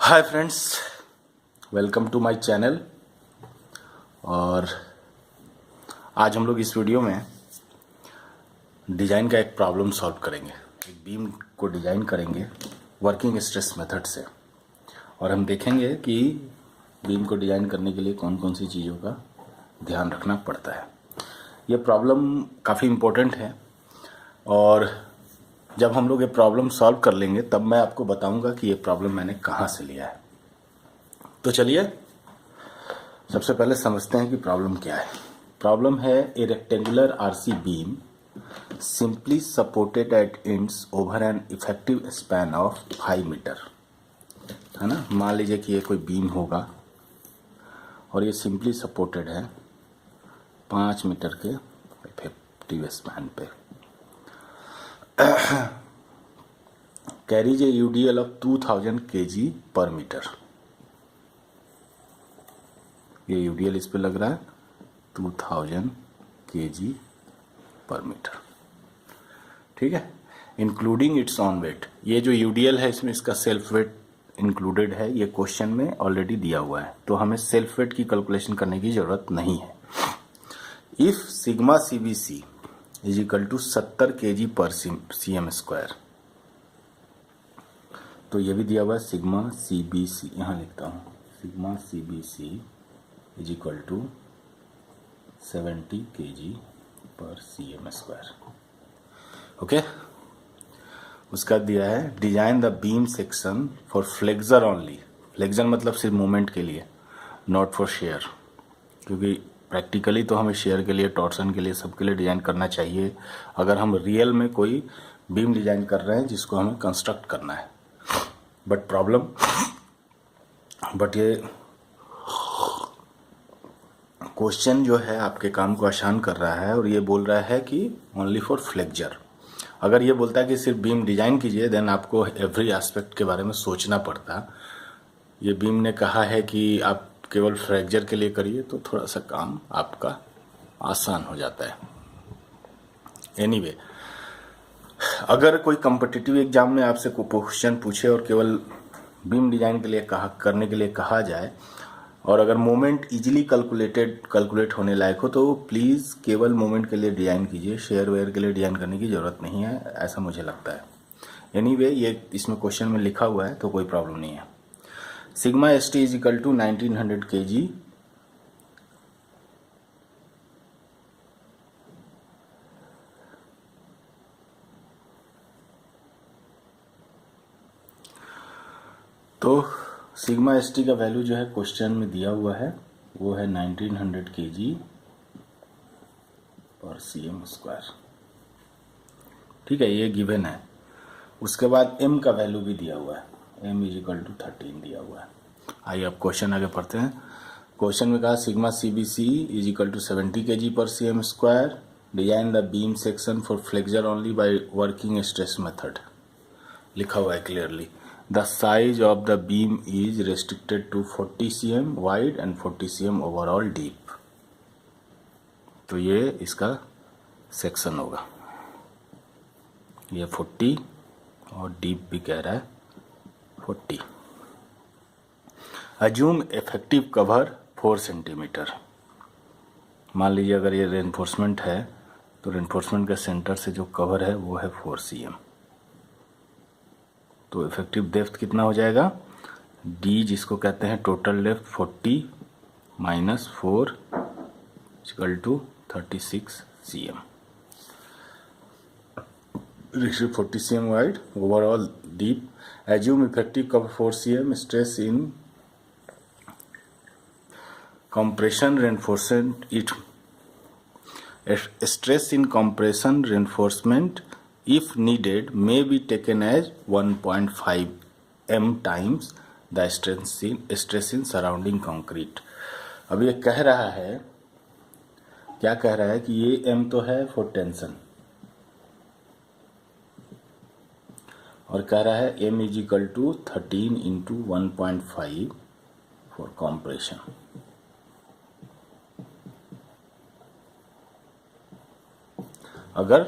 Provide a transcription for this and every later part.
Hi friends, welcome to my channel. और आज हम लोग इस वीडियो में डिज़ाइन का एक प्रॉब्लम सॉल्व करेंगे। एक बीम को डिज़ाइन करेंगे वर्किंग स्ट्रेस मेथड से, और हम देखेंगे कि बीम को डिज़ाइन करने के लिए कौन कौन सी चीज़ों का ध्यान रखना पड़ता है। ये प्रॉब्लम काफ़ी इम्पोर्टेंट है, और जब हम लोग ये प्रॉब्लम सॉल्व कर लेंगे तब मैं आपको बताऊंगा कि ये प्रॉब्लम मैंने कहाँ से लिया है। तो चलिए सबसे पहले समझते हैं कि प्रॉब्लम क्या है। प्रॉब्लम है a rectangular RC beam simply supported at ends over an effective span of 5 metre, है ना। मान लीजिए कि ये कोई बीम होगा और ये सिंपली सपोर्टेड है 5 मीटर के इफेक्टिव स्पैन पे। Carries A UDL of 2000 kg पर मीटर। ये यूडीएल इस पे लग रहा है 2000 kg पर मीटर, ठीक है, इंक्लूडिंग इट्स ऑन वेट। ये जो यूडीएल है इसमें इसका सेल्फ वेट इंक्लूडेड है। ये क्वेश्चन में ऑलरेडी दिया हुआ है, तो हमें सेल्फ वेट की कैलकुलेशन करने की जरूरत नहीं है। If sigma CBC is equal to 70 kg per cm square, तो ये भी दिया हुआ है सिग्मा सीबीसी, यहाँ लिखता हूँ sigma CBC is equal to 70 kg per cm square. Okay, उसका दिया है design the beam section for flexure only. Flexure मतलब सिर्फ मूवमेंट के लिए, नॉट फॉर शेयर, क्योंकि प्रैक्टिकली तो हमें शेयर के लिए, टॉर्सन के लिए, सबके लिए डिजाइन करना चाहिए अगर हम रियल में कोई बीम डिजाइन कर रहे हैं जिसको हमें कंस्ट्रक्ट करना है। बट ये क्वेश्चन जो है आपके काम को आसान कर रहा है, और ये बोल रहा है कि ओनली फॉर फ्लेक्चर। अगर ये बोलता है कि सिर्फ बीम डिजाइन कीजिए, देन आपको एवरी एस्पेक्ट के बारे में सोचना पड़ता। ये बीम ने कहा है कि आप केवल फ्रैक्चर के लिए करिए, तो थोड़ा सा काम आपका आसान हो जाता है। एनीवे, अगर कोई कॉम्पिटिटिव एग्जाम में आपसे कोई क्वेश्चन पूछे और केवल बीम डिजाइन के लिए करने के लिए कहा जाए, और अगर मोमेंट इजीली कैलकुलेट होने लायक हो, तो प्लीज़ केवल मोमेंट के लिए डिजाइन कीजिए। शेयर वेयर के लिए डिजाइन करने की ज़रूरत नहीं है, ऐसा मुझे लगता है। एनीवे, ये इसमें क्वेश्चन में लिखा हुआ है तो कोई प्रॉब्लम नहीं है। Sigma S T is equal to 1900 kg तो सिग्मा एस टी का वैल्यू जो है क्वेश्चन में दिया हुआ है वो है 1900 kg पर cm स्क्वायर, ठीक है, ये गिवन है। उसके बाद m का वैल्यू भी दिया हुआ है, m इज इक्वल टू 13 दिया हुआ है। आइए अब क्वेश्चन आगे पढ़ते हैं। क्वेश्चन में कहा sigma CBC is equal to 70 kg per cm square, design the beam section for flexure only by working stress method. लिखा हुआ है clearly, the size of the beam is restricted to 40 cm wide and 40 cm overall deep. तो ये इसका section होगा, ये 40 और deep भी कह रहा है 40। Assume effective cover 4 centimetre. मान लीजिए अगर ये रेनफोर्समेंट है, तो रेनफोर्समेंट के सेंटर से जो कवर है वो है 4 cm। तो इफेक्टिव डेप्थ कितना हो जाएगा, डी जिसको कहते हैं total depth 40 minus 4 equal to 36 cm। 40 cm wide, overall deep. Assume effective cover 4 cm. Stress in compression reinforcement. Stress in compression reinforcement, if needed, may be taken as 1.5 m times the stress in surrounding concrete. अब ये कह रहा है, क्या कह रहा है कि ये m तो है फॉर टेंशन, और कह रहा है m is equal to 13 into 1.5 for compression. अगर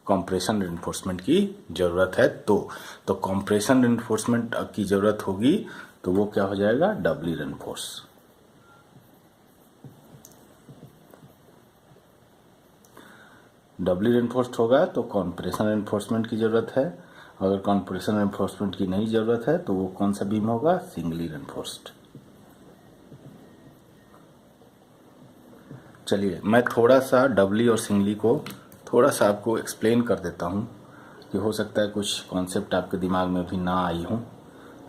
कॉम्प्रेशन रेनफोर्समेंट की ज़रूरत है तो कॉम्प्रेशन रेनफोर्समेंट की ज़रूरत होगी तो वो क्या हो जाएगा, डबली रेनफोर्स। डबली रेनफोर्स्ड होगा तो कॉम्प्रेशन रेनफोर्समेंट की ज़रूरत है। अगर कॉम्प्रेशन रेनफोर्समेंट की नहीं ज़रूरत है तो वो कौन सा बीम होगा, सिंगली रेनफोर्स्ड। चलिए मैं थोड़ा सा डबली और सिंगली को थोड़ा सा आपको एक्सप्लेन कर देता हूँ कि हो सकता है कुछ कॉन्सेप्ट आपके दिमाग में भी ना आई हो,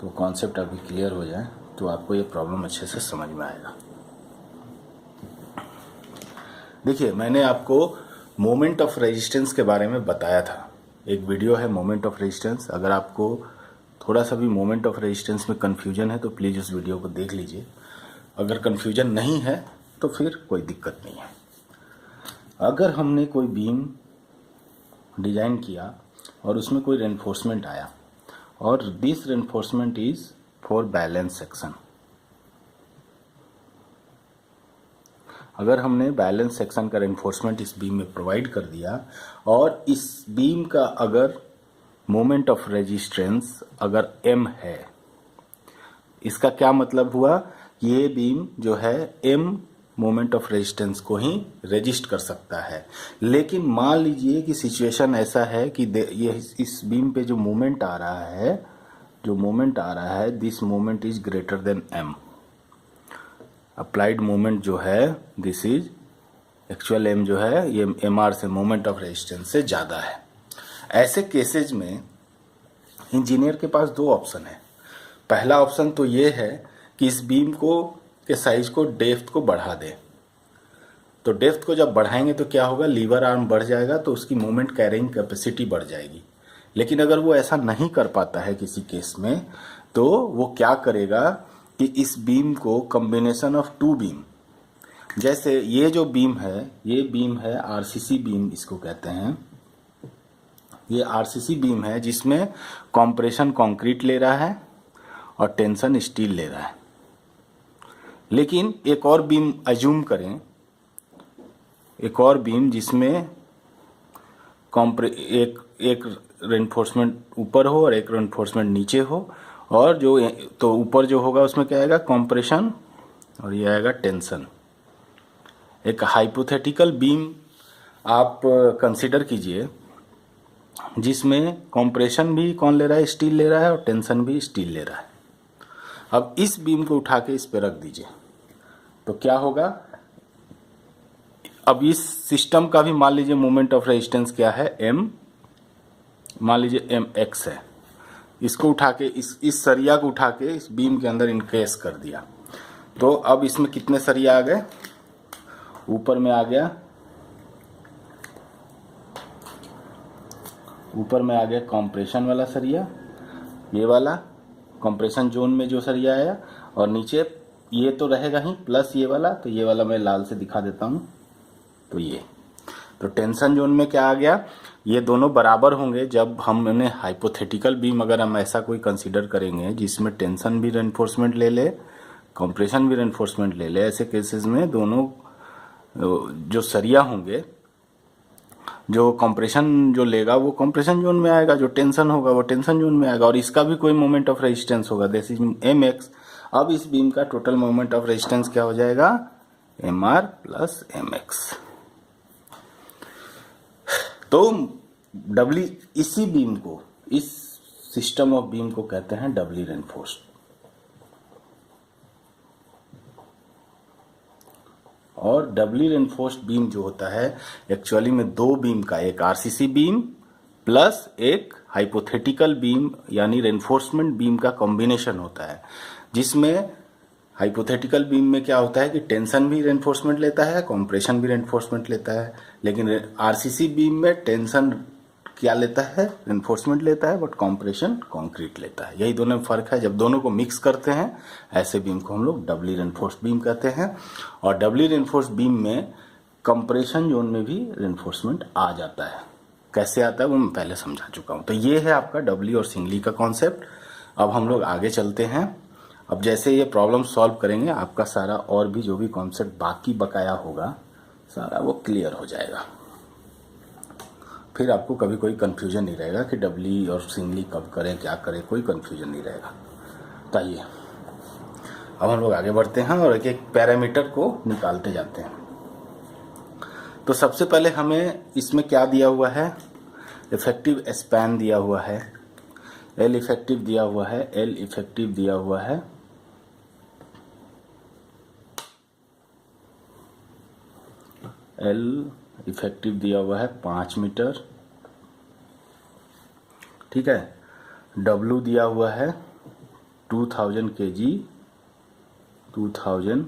तो कॉन्सेप्ट अभी क्लियर हो जाए तो आपको ये प्रॉब्लम अच्छे से समझ में आएगा। देखिए मैंने आपको मोमेंट ऑफ रेजिस्टेंस के बारे में बताया था, एक वीडियो है मोमेंट ऑफ रेजिस्टेंस। अगर आपको थोड़ा सा भी मोमेंट ऑफ रेजिस्टेंस में कन्फ्यूजन है तो प्लीज़ उस वीडियो को देख लीजिए। अगर कन्फ्यूजन नहीं है तो फिर कोई दिक्कत नहीं है। अगर हमने कोई बीम डिजाइन किया और उसमें कोई रेनफोर्समेंट आया और this reinforcement is for balance section, अगर हमने बैलेंस सेक्शन का रेनफोर्समेंट इस बीम में प्रोवाइड कर दिया और इस बीम का अगर मोमेंट ऑफ रेजिस्टेंस अगर m है, इसका क्या मतलब हुआ, ये बीम जो है m मोमेंट ऑफ रेजिस्टेंस को ही रेजिस्ट कर सकता है। लेकिन मान लीजिए कि सिचुएशन ऐसा है कि ये इस बीम पे जो मोमेंट आ रहा है this moment is greater than m। Applied moment जो है दिस इज एक्चुअल m जो है ये mr से मोमेंट ऑफ रेजिस्टेंस से ज़्यादा है। ऐसे केसेज में इंजीनियर के पास दो ऑप्शन है। पहला ऑप्शन तो ये है कि इस बीम को के साइज को डेप्थ को बढ़ा दें। तो डेप्थ को जब बढ़ाएंगे तो क्या होगा, लीवर आर्म बढ़ जाएगा तो उसकी मोमेंट कैरिंग कैपेसिटी बढ़ जाएगी। लेकिन अगर वो ऐसा नहीं कर पाता है किसी केस में, तो वो क्या करेगा कि इस बीम को कॉम्बिनेशन ऑफ टू बीम, जैसे ये जो बीम है ये बीम है आरसीसी बीम इसको कहते हैं। ये आरसीसी बीम है जिसमें कॉम्प्रेशन कंक्रीट ले रहा है और टेंशन स्टील ले रहा है। लेकिन एक और बीम अज्यूम करें, एक और बीम जिसमें एक रेनफोर्समेंट ऊपर हो और एक रेनफोर्समेंट नीचे हो, और जो तो ऊपर जो होगा उसमें क्या आएगा, कॉम्प्रेशन, और ये आएगा टेंशन। एक हाइपोथेटिकल बीम आप कंसीडर कीजिए जिसमें कॉम्प्रेशन भी कौन ले रहा है, स्टील ले रहा है, और टेंशन भी स्टील ले रहा है। अब इस बीम को उठा के इस पे रख दीजिए तो क्या होगा, अब इस सिस्टम का भी मान लीजिए मोमेंट ऑफ रेजिस्टेंस क्या है, m, मान लीजिए mx है। इसको उठा के इस सरिया को उठा के इस बीम के अंदर इनकेस कर दिया तो अब इसमें कितने सरिया आ गए, ऊपर में आ गया, ऊपर में आ गया कॉम्प्रेशन वाला सरिया, ये वाला कंप्रेशन जोन में जो सरिया आया, और नीचे ये तो रहेगा ही प्लस ये वाला, तो ये वाला मैं लाल से दिखा देता हूँ। तो ये तो टेंशन जोन में क्या आ गया, ये दोनों बराबर होंगे जब हमने हाइपोथेटिकल बीम अगर हम ऐसा कोई कंसीडर करेंगे जिसमें टेंशन भी रेनफोर्समेंट ले ले कंप्रेशन भी रेनफोर्समेंट ले ले, ऐसे केसेस में दोनों जो सरिया होंगे, जो कंप्रेशन जो लेगा वो कंप्रेशन जोन में आएगा, जो टेंशन होगा वो टेंशन जोन में आएगा, और इसका भी कोई मोमेंट ऑफ रेजिस्टेंस होगा दिस इज mx। अब इस बीम का टोटल मोमेंट ऑफ रेजिस्टेंस क्या हो जाएगा, mr प्लस mx। तो डबली इसी बीम को, इस सिस्टम ऑफ बीम को कहते हैं डबली रेनफोर्स्ड। और डबली रेनफोर्स्ड बीम जो होता है एक्चुअली में दो बीम का, एक आरसीसी बीम प्लस एक हाइपोथेटिकल बीम यानी रेनफोर्समेंट बीम का कॉम्बिनेशन होता है, जिसमें हाइपोथेटिकल बीम में क्या होता है कि टेंशन भी रेनफोर्समेंट लेता है, कॉम्प्रेशन भी रेनफोर्समेंट लेता है। लेकिन आरसीसी बीम में टेंशन क्या लेता है, रेनफोर्समेंट लेता है, बट कॉम्प्रेशन कंक्रीट लेता है। यही दोनों में फर्क है। जब दोनों को मिक्स करते हैं ऐसे बीम को हम लोग डबली रेनफोर्स्ड बीम कहते हैं। और डबली रेनफोर्स्ड बीम में कंप्रेशन जोन में भी रेनफोर्समेंट आ जाता है। कैसे आता है वो मैं पहले समझा चुका हूँ। तो ये है आपका डबली और सिंगली का कॉन्सेप्ट। अब हम लोग आगे चलते हैं। अब जैसे ये प्रॉब्लम सॉल्व करेंगे आपका सारा और भी जो भी कॉन्सेप्ट बाकी बकाया होगा सारा वो क्लियर हो जाएगा। फिर आपको कभी कोई कन्फ्यूजन नहीं रहेगा कि डबली और सिंगली कब करें, क्या करें, कोई कन्फ्यूजन नहीं रहेगा। तो आइए अब हम लोग आगे बढ़ते हैं और एक एक पैरामीटर को निकालते जाते हैं। तो सबसे पहले हमें इसमें क्या दिया हुआ है, इफेक्टिव स्पैन दिया हुआ है, एल इफेक्टिव दिया हुआ है, एल इफेक्टिव दिया हुआ है, एल इफेक्टिव दिया हुआ है 5 मीटर, ठीक है। डब्लू दिया हुआ है 2000 kg, 2000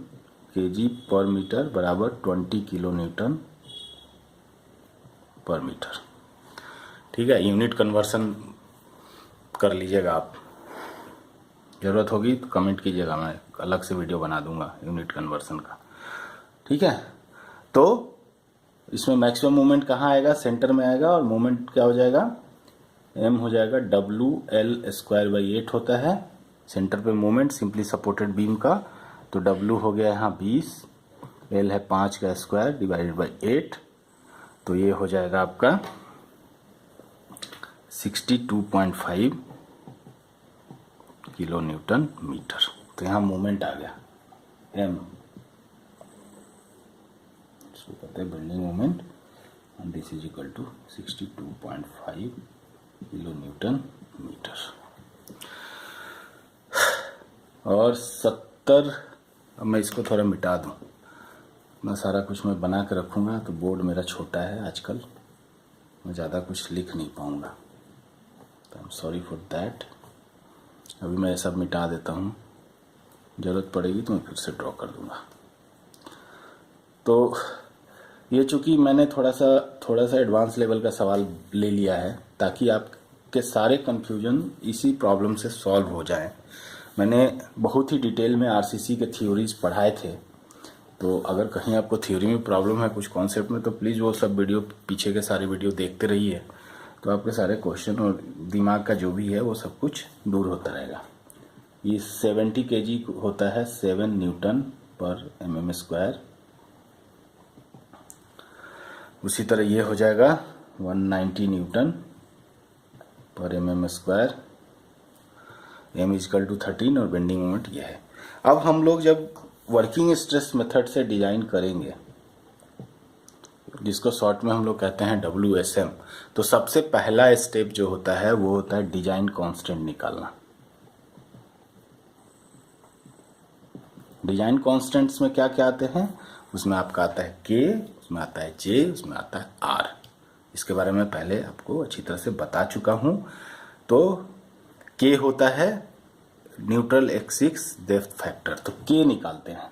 kg पर मीटर बराबर 20 किलो न्यूटन पर मीटर, ठीक है। यूनिट कन्वर्सन कर लीजिएगा आप, ज़रूरत होगी तो कमेंट कीजिएगा, मैं अलग से वीडियो बना दूंगा यूनिट कन्वर्सन का, ठीक है। तो इसमें मैक्सिमम मोमेंट कहाँ आएगा, सेंटर में आएगा, और मोमेंट क्या हो जाएगा, एम हो जाएगा WL²/8 होता है सेंटर पे मोमेंट सिंपली सपोर्टेड बीम का। तो W हो गया यहाँ 20, L है 5 का स्क्वायर डिवाइडेड बाई 8, तो ये हो जाएगा आपका 62.5 किलो न्यूटन मीटर। तो यहाँ मोमेंट आ गया M, इसको कहते हैं bending moment, and this is equal to 62.5 kilo newton metre. और 70, अब मैं इसको थोड़ा मिटा दूं, मैं सारा कुछ मैं बना के रखूँगा तो बोर्ड मेरा छोटा है आजकल, मैं ज़्यादा कुछ लिख नहीं पाऊँगा, तो I am sorry for that. अभी मैं सब मिटा देता हूँ, ज़रूरत पड़ेगी तो मैं फिर से ड्रॉ कर दूँगा। तो ये चूँकि मैंने थोड़ा सा एडवांस लेवल का सवाल ले लिया है ताकि आपके सारे कन्फ्यूजन इसी प्रॉब्लम से सॉल्व हो जाएं। मैंने बहुत ही डिटेल में आरसीसी के थ्योरीज पढ़ाए थे, तो अगर कहीं आपको थ्योरी में प्रॉब्लम है कुछ कॉन्सेप्ट में, तो प्लीज़ वो सब वीडियो, पीछे के सारे वीडियो देखते रहिए, तो आपके सारे क्वेश्चन और दिमाग का जो भी है वो सब कुछ दूर होता रहेगा। ये 70 kg होता है 7 न्यूटन पर mm²। उसी तरह ये हो जाएगा 190 न्यूटन पर mm², m इजकल टू 13, और बेंडिंग मोमेंट ये है। अब हम लोग जब वर्किंग स्ट्रेस मेथड से डिजाइन करेंगे, जिसको शॉर्ट में हम लोग कहते हैं WSM, तो सबसे पहला स्टेप जो होता है वो होता है डिजाइन कांस्टेंट निकालना। डिजाइन कांस्टेंट्स में क्या क्या आते हैं, उसमें आपका आता है K, उसमें आता है J, उसमें आता है R। इसके बारे में पहले आपको अच्छी तरह से बता चुका हूं। तो K होता है न्यूट्रल एक्सिस डेप्थ फैक्टर, तो K निकालते हैं।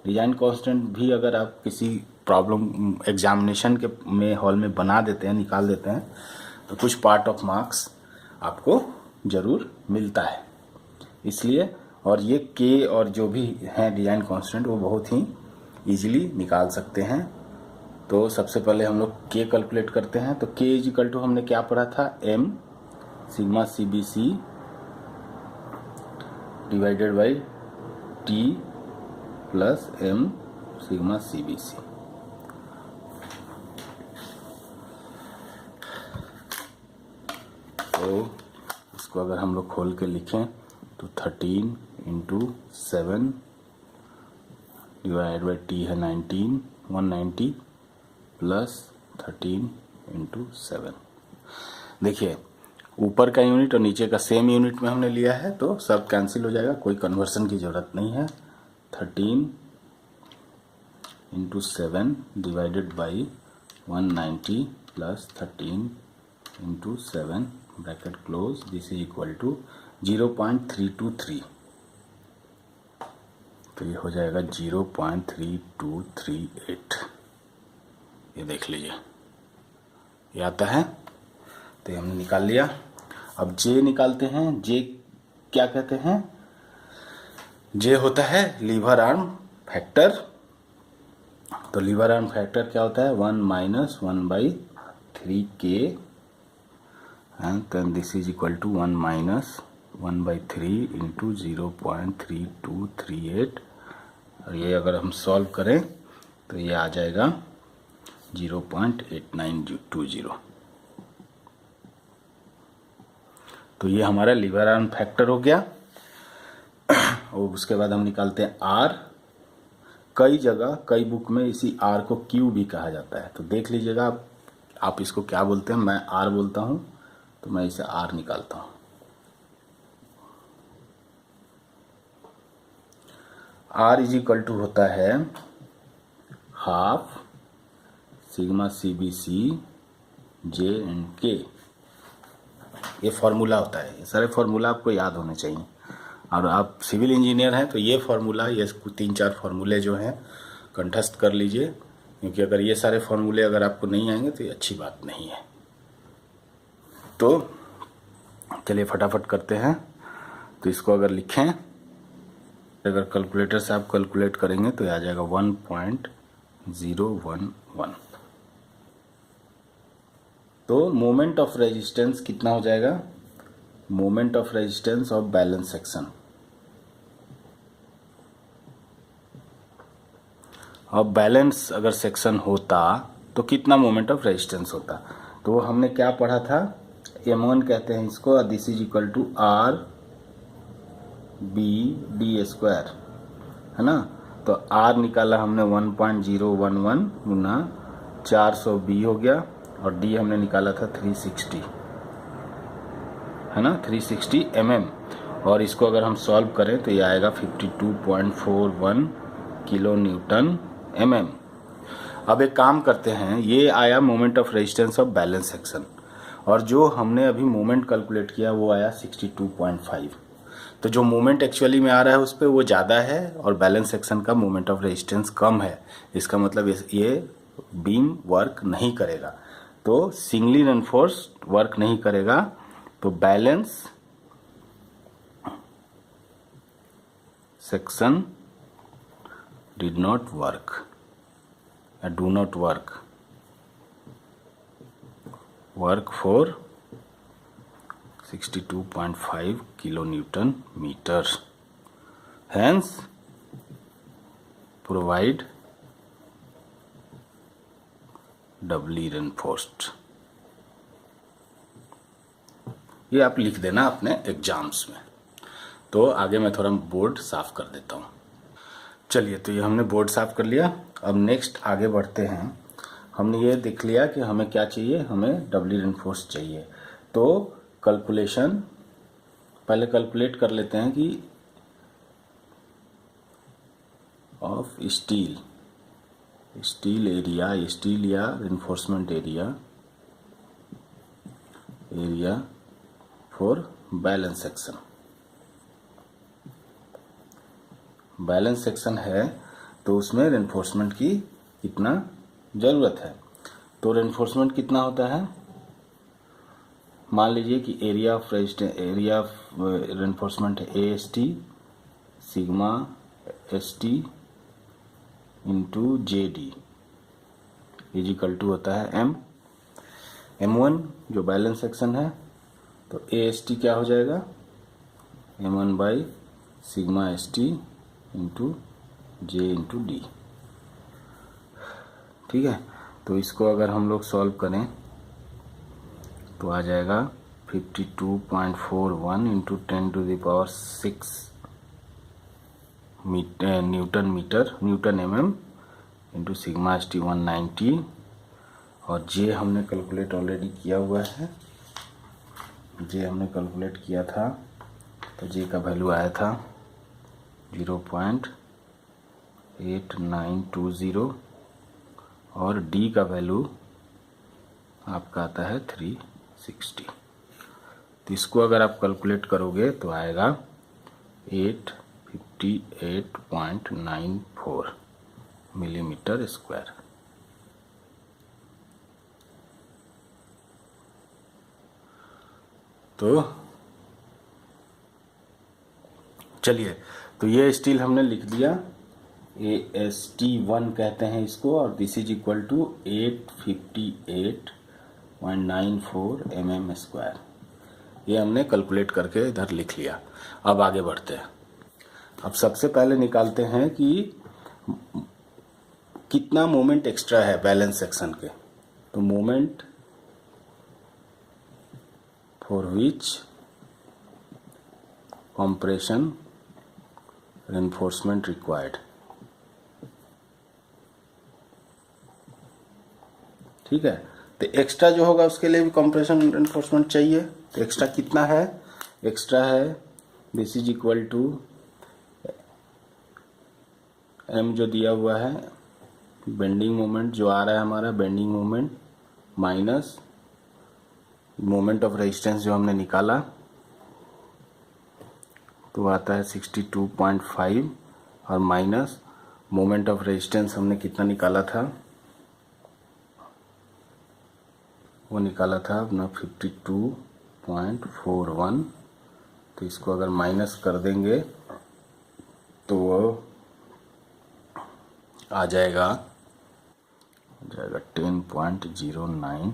डिजाइन कांस्टेंट भी अगर आप किसी प्रॉब्लम एग्जामिनेशन के में हॉल में बना देते हैं, निकाल देते हैं, तो कुछ पार्ट ऑफ मार्क्स आपको जरूर मिलता है, इसलिए। और ये K और जो भी हैं डिजाइन कांस्टेंट वो बहुत ही इजीली निकाल सकते हैं। तो सबसे पहले हम लोग K कैलकुलेट करते हैं। तो K इज इक्वल टू हमने क्या पढ़ा था, M sigma CBC divided by T plus M sigma CBC। तो इसको अगर हम लोग खोल के लिखें तो 13 इंटू 7 डिवाइड बाई T है 19, 190 प्लस 13 इंटू 7। देखिए ऊपर का यूनिट और नीचे का सेम यूनिट में हमने लिया है, तो सब कैंसिल हो जाएगा, कोई कन्वर्सन की ज़रूरत नहीं है। 13 into 7 divided by 190 plus 13 into 7 bracket close, this is equal to 0.323। तो ये हो जाएगा 0.3238। ये देख लीजिए, ये आता है, तो ये हमने निकाल लिया। अब J निकालते हैं। J क्या कहते हैं, J होता है लीवर आर्म फैक्टर। तो लीवर आर्म फैक्टर क्या होता है, 1 minus 1/3K, and this is equal to 1 minus 1/3 into 0.3238। और ये अगर हम सॉल्व करें तो ये आ जाएगा 0.8920। तो ये हमारा लीवर आर्म फैक्टर हो गया। और उसके बाद हम निकालते हैं आर। कई जगह कई बुक में इसी आर को क्यू भी कहा जाता है, तो देख लीजिएगा आप इसको क्या बोलते हैं। मैं आर बोलता हूँ, तो मैं इसे आर निकालता हूँ। आर इज इक्वल टू होता है half sigma C B C J and K. ये फॉर्मूला होता है। ये सारे फॉर्मूला आपको याद होने चाहिए, और आप सिविल इंजीनियर हैं तो ये फॉर्मूला, ये 3-4 फार्मूले जो हैं कंठस्थ कर लीजिए, क्योंकि अगर ये सारे फार्मूले अगर आपको नहीं आएंगे तो ये अच्छी बात नहीं है। तो चलिए फटाफट करते हैं। तो इसको अगर लिखें, अगर कैलकुलेटर से आप कैलकुलेट करेंगे तो आ जाएगा 1.011। तो मोमेंट ऑफ रेजिस्टेंस कितना हो जाएगा? Moment of resistance of balance section. अब बैलेंस अगर सेक्शन होता तो कितना मोमेंट ऑफ रेजिस्टेंस होता? तो हमने क्या पढ़ा था? M1 कहते हैं इसको, this is equal to R B D square, है ना। तो R निकाला हमने 1.011 गुना 400 B हो गया, और D हमने निकाला था 360, है ना, 360 mm। और इसको अगर हम सॉल्व करें तो ये आएगा 52.41 किलो न्यूटन mm। अब एक काम करते हैं, ये आया moment of resistance of balance section, और जो हमने अभी मोमेंट कैलकुलेट किया वो आया 62.5। तो जो मोमेंट एक्चुअली में आ रहा है उस पर वो ज़्यादा है, और बैलेंस सेक्शन का मोमेंट ऑफ रेजिस्टेंस कम है। इसका मतलब ये बीम वर्क नहीं करेगा, तो सिंगली रेनफोर्स वर्क नहीं करेगा। तो balance section did not work, do not work for 62.5 kilo newton metre, hence provide doubly reinforced। ये आप लिख देना अपने एग्जाम्स में। तो आगे मैं थोड़ा बोर्ड साफ कर देता हूँ। चलिए, तो ये हमने बोर्ड साफ कर लिया। अब नेक्स्ट आगे बढ़ते हैं। हमने ये देख लिया कि हमें क्या चाहिए, हमें डबली रेनफोर्स चाहिए। तो कैलकुलेशन पहले कैलकुलेट कर लेते हैं कि ऑफ स्टील एरिया, स्टील या reinforcement area for balance section. Balance section है तो उसमें रेनफोर्समेंट की कितना ज़रूरत है। तो रेनफोर्समेंट कितना होता है? मान लीजिए कि एरिया ऑफ रेनफोर्समेंट है AST sigma ST into JD is equal to होता है M1 जो बैलेंस सेक्शन है। तो AST क्या हो जाएगा? M1 by sigma ST into J into D। ठीक है, तो इसको अगर हम लोग सॉल्व करें तो आ जाएगा 52.41 into 10⁶ Newton mm into sigma ST 190, और J हमने कैलकुलेट ऑलरेडी किया हुआ है। J हमने कैलकुलेट किया था, तो J का वैल्यू आया था 0.8920, और D का वैल्यू आपका आता है 360। तो इसको अगर आप कैलकुलेट करोगे तो आएगा 858.94 मिलीमीटर स्क्वायर। तो चलिए, तो ये स्टील हमने लिख दिया, AST1 कहते हैं इसको, और this is equal to 858.94 mm square. ये हमने कैलकुलेट करके इधर लिख लिया। अब आगे बढ़ते हैं। अब सबसे पहले निकालते हैं कि कितना मोमेंट एक्स्ट्रा है बैलेंस सेक्शन के। तो moment for which compression reinforcement required. ठीक है, तो एक्स्ट्रा जो होगा उसके लिए भी कंप्रेशन रेनफोर्समेंट चाहिए। तो एक्स्ट्रा कितना है? एक्स्ट्रा है this is equal to M जो दिया हुआ है, बेंडिंग मोमेंट जो आ रहा है हमारा, bending moment minus moment of resistance जो हमने निकाला तो आता है 62.5 और माइनस मोमेंट ऑफ रेजिस्टेंस हमने कितना निकाला था, वो निकाला था अपना 52.41। तो इसको अगर माइनस कर देंगे तो वो आ जाएगा 10.09,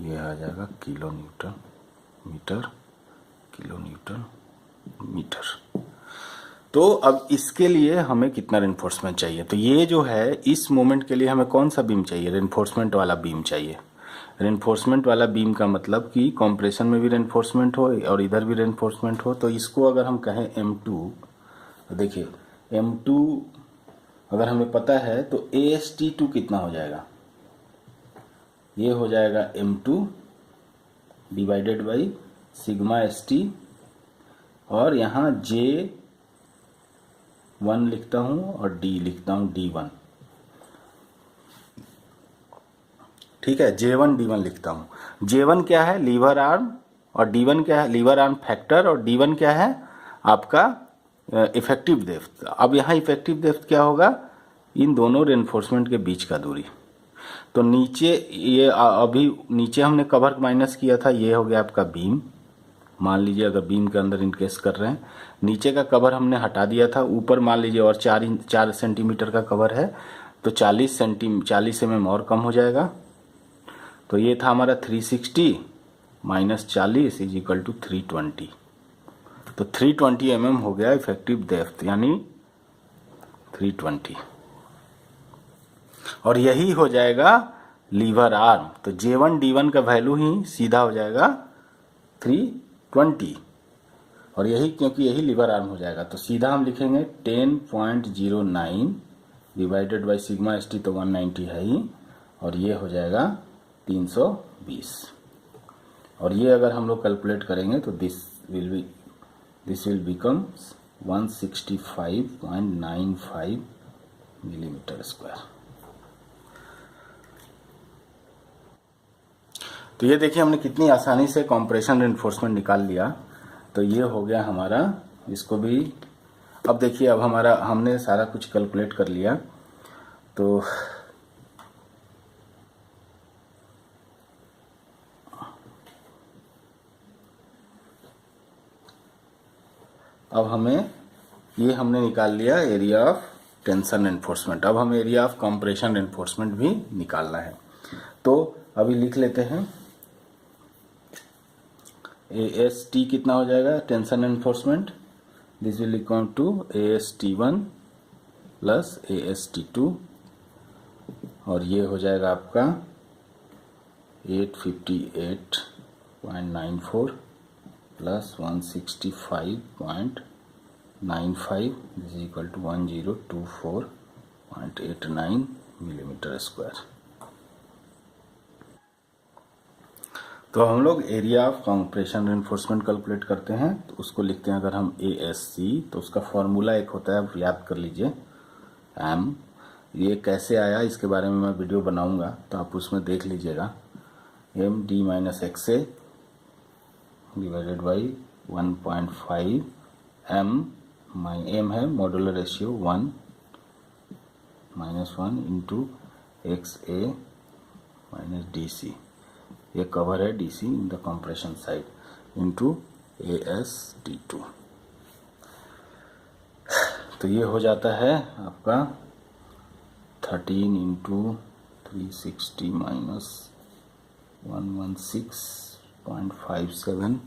ये आ जाएगा kilo newton metre, kilo newton metre. तो अब इसके लिए हमें कितना रेनफोर्समेंट चाहिए? तो ये जो है इस मोमेंट के लिए हमें कौन सा बीम चाहिए? रेनफोर्समेंट वाला बीम चाहिए। रेनफोर्समेंट वाला बीम का मतलब कि कॉम्प्रेशन में भी रेनफोर्समेंट हो और इधर भी रेनफोर्समेंट हो। तो इसको अगर हम कहें M2, तो देखिए M2 अगर हमें पता है तो AST2 कितना हो जाएगा? ये हो जाएगा M2 divided by sigma ST, और यहाँ J1 लिखता हूँ और D लिखता हूँ D1। ठीक है, J1 D1 लिखता हूँ। J1 क्या है? लीवर आर्म, और D1 क्या है? लीवर आर्म फैक्टर, और D1 क्या है? आपका इफेक्टिव डेप्थ। अब यहाँ इफेक्टिव डेप्थ क्या होगा? इन दोनों रेनफोर्समेंट के बीच का दूरी। तो नीचे ये अभी नीचे हमने कवर माइनस किया था, ये हो गया आपका बीम। मान लीजिए अगर बीम के अंदर इनकेस कर रहे हैं, नीचे का कवर हमने हटा दिया था, ऊपर मान लीजिए और 4 सेंटीमीटर का कवर है, तो 40 mm और कम हो जाएगा। तो ये था हमारा 360 माइनस 40 इज इक्वल टू 320। तो 320 mm हो गया इफेक्टिव डेप्थ, यानी 320, और यही हो जाएगा लीवर आर्म। तो J1 D1 का वैल्यू ही सीधा हो जाएगा 320, और यही क्योंकि यही लीवर आर्म हो जाएगा तो सीधा हम लिखेंगे 10.09 डिवाइडेड बाई सिग्मा ST, तो 190 है ही, और ये हो जाएगा 320। और ये अगर हम लोग कैलकुलेट करेंगे तो this will become 165.95 millimetre square. तो ये देखिए हमने कितनी आसानी से कॉम्प्रेशन रेनफोर्समेंट निकाल लिया। तो ये हो गया हमारा, इसको भी अब देखिए, अब हमारा हमने सारा कुछ कैलकुलेट कर लिया। तो अब हमें ये हमने निकाल लिया एरिया ऑफ टेंशन रेनफोर्समेंट। अब हमें एरिया ऑफ कॉम्प्रेशन रेनफोर्समेंट भी निकालना है। तो अभी लिख लेते हैं AST कितना हो जाएगा tension reinforcement, this will equal to AST1 plus AST2, और ये हो जाएगा आपका 858.94 plus 165.95 is equal to 1024.89 millimetre square. तो हम लोग area of compression reinforcement calculate करते हैं, तो उसको लिखते हैं अगर हम ASC, तो उसका फॉर्मूला एक होता है, आप याद कर लीजिए M। ये कैसे आया इसके बारे में मैं वीडियो बनाऊंगा, तो आप उसमें देख लीजिएगा। MD minus XA divided by 1.5 M है modular ratio 1 into XA minus DC, ये कवर है DC in the compression side, into AST2। तो ये हो जाता है आपका 13 into 360 minus 116.57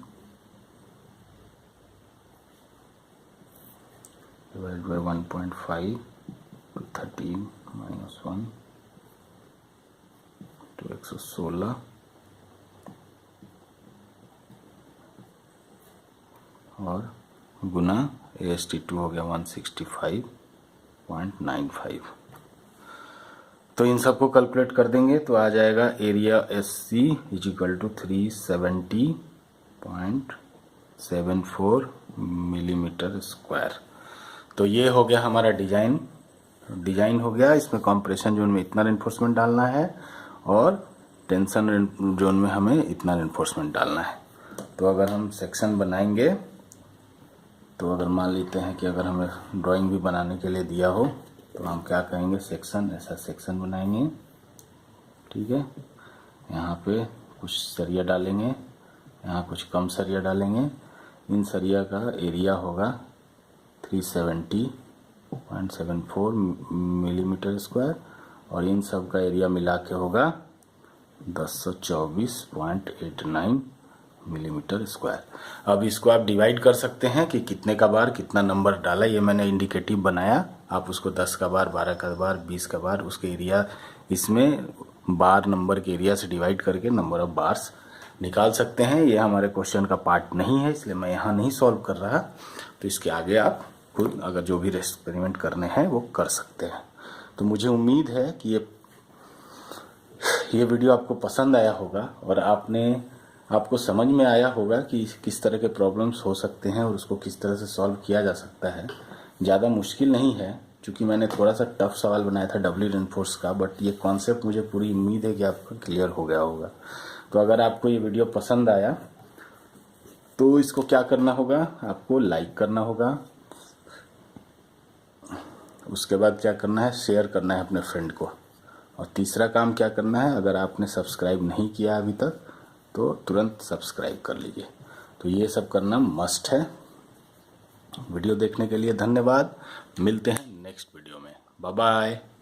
divide by 1.5 to 13 minus 1 तो 116 और गुना AST2 हो गया 165.95। तो इन सबको कैलकुलेट कर देंगे तो आ जाएगा area SC is equal to 370.74 millimetre square. तो ये हो गया हमारा डिजाइन हो गया। इसमें कंप्रेशन जोन में इतना रेनफोर्समेंट डालना है और टेंशन जोन में हमें इतना रेनफोर्समेंट डालना है। तो अगर हम सेक्शन बनाएंगे तो अगर मान लेते हैं कि अगर हमें ड्राइंग भी बनाने के लिए दिया हो तो हम क्या कहेंगे, सेक्शन, ऐसा सेक्शन बनाएंगे, ठीक है। यहाँ पे कुछ सरिया डालेंगे, यहाँ कुछ कम सरिया डालेंगे। इन सरिया का एरिया होगा 370.74 मिलीमीटर स्क्वायर और इन सब का एरिया मिला के होगा 1024.89 मिलीमीटर स्क्वायर। अब इसको आप डिवाइड कर सकते हैं कि कितने का बार कितना नंबर डाला। ये मैंने इंडिकेटिव बनाया, आप उसको 10 का बार, 12 का बार, 20 का बार, उसके एरिया इसमें बार नंबर के एरिया से डिवाइड करके नंबर ऑफ बार्स निकाल सकते हैं। ये हमारे क्वेश्चन का पार्ट नहीं है, इसलिए मैं यहाँ नहीं सॉल्व कर रहा। तो इसके आगे आप खुद अगर जो भी एक्सपेरिमेंट करने हैं वो कर सकते हैं। तो मुझे उम्मीद है कि ये वीडियो आपको पसंद आया होगा और आपको समझ में आया होगा कि किस तरह के प्रॉब्लम्स हो सकते हैं और उसको किस तरह से सॉल्व किया जा सकता है। ज़्यादा मुश्किल नहीं है, क्योंकि मैंने थोड़ा सा टफ सवाल बनाया था डबली रेनफोर्स का, बट ये कॉन्सेप्ट मुझे पूरी उम्मीद है कि आपको क्लियर हो गया होगा। तो अगर आपको ये वीडियो पसंद आया तो इसको क्या करना होगा, आपको लाइक करना होगा। उसके बाद क्या करना है, शेयर करना है अपने फ्रेंड को। और तीसरा काम क्या करना है, अगर आपने सब्सक्राइब नहीं किया अभी तक तो तुरंत सब्सक्राइब कर लीजिए। तो ये सब करना मस्ट है। वीडियो देखने के लिए धन्यवाद। मिलते हैं नेक्स्ट वीडियो में। Bye bye.